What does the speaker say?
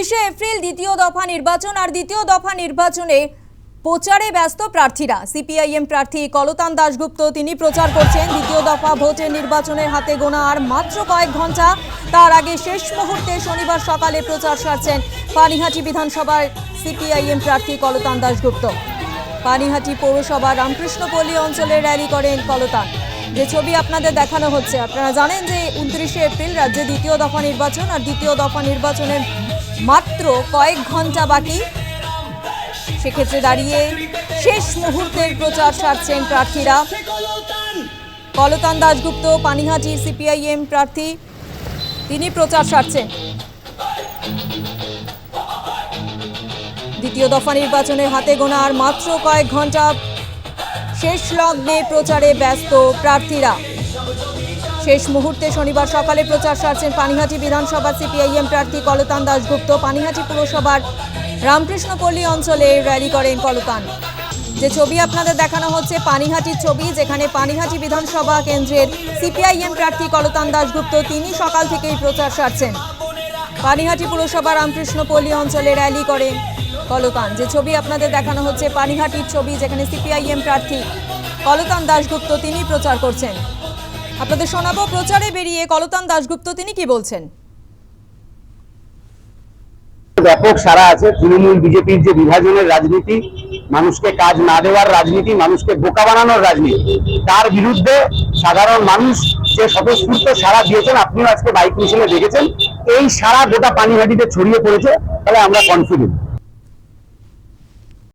29শে April দ্বিতীয় দফা নির্বাচন আর দ্বিতীয় দফা নির্বাচনে প্রচারে ব্যস্ত প্রার্থীরা। সিপিআইএম প্রার্থী কলতান দাশগুপ্ত তিনি প্রচার করছেন। দ্বিতীয় দফা ভোটের নির্বাচনের হাতে গোনা আর মাত্র কয়েক ঘন্টা, তার আগে শেষ মুহূর্তে শনিবার সকালে প্রচার সারছেন পানিহাটি বিধানসভার সিপিআইএম প্রার্থী কলতান দাশগুপ্ত। পানিহাটি পৌরসভা রামকৃষ্ণপল্লী অঞ্চলে র্যালি করেন কলতান। যে ছবি আপনাদের দেখানো হচ্ছে, আপনারা জানেন যে 29শে এপ্রিল রাজ্যে দ্বিতীয় দফা নির্বাচন, আর দ্বিতীয় দফা নির্বাচনের মাত্র কয়েক ঘন্টা বাকি। সেক্ষেত্রে দাঁড়িয়ে শেষ মুহূর্তের প্রচার সারছেন প্রার্থীরা। কলতান দাশগুপ্ত পানিহাটি সিপিআইএম প্রার্থী, তিনি প্রচার সারছেন। দ্বিতীয় দফা নির্বাচনের হাতে গোনা আর মাত্র কয়েক ঘন্টা, শেষ লগ্নে প্রচারে ব্যস্ত প্রার্থীরা। শেষ মুহূর্তে শনিবার সকালে প্রচার সারছেন পানিহাটি বিধানসভার সিপিআইএম প্রার্থী কলতান দাশগুপ্ত। পানিহাটি পুরসভার রামকৃষ্ণপল্লী অঞ্চলে র্যালি করেন কলতান। যে ছবি আপনাদের দেখানো হচ্ছে পানিহাটির ছবি, যেখানে পানিহাটি বিধানসভা কেন্দ্রের সিপিআইএম প্রার্থী কলতান দাশগুপ্ত তিনি সকাল থেকেই প্রচার সারছেন। পানিহাটি পুরসভা রামকৃষ্ণপল্লী অঞ্চলে র্যালি করেন কলতান। যে ছবি আপনাদের দেখানো হচ্ছে পানিহাটির ছবি, যেখানে সিপিআইএম প্রার্থী কলতান দাশগুপ্ত তিনি প্রচার করছেন। আপনাদের শোনাবো প্রচারে বেরিয়ে কলতান দাশগুপ্ত তিনি কি বলছেন। ব্যাপক সারা আছে। তৃণমূল বিজেপির যে বিভাজনের রাজনীতি, মানুষকে কাজ না দেওয়ার রাজনীতি, মানুষকে বোকা বানানোর রাজনীতি, তার বিরুদ্ধে সাধারণ মানুষ যে স্বতঃস্ফূর্ত সারা দিয়েছেন, আপনিও আজকে বাইক মিছিলে দেখেছেন, এই সারা গোটা পানিহাটিতে ছড়িয়ে পড়েছে। তাহলে আমরা কনফিডেন্ট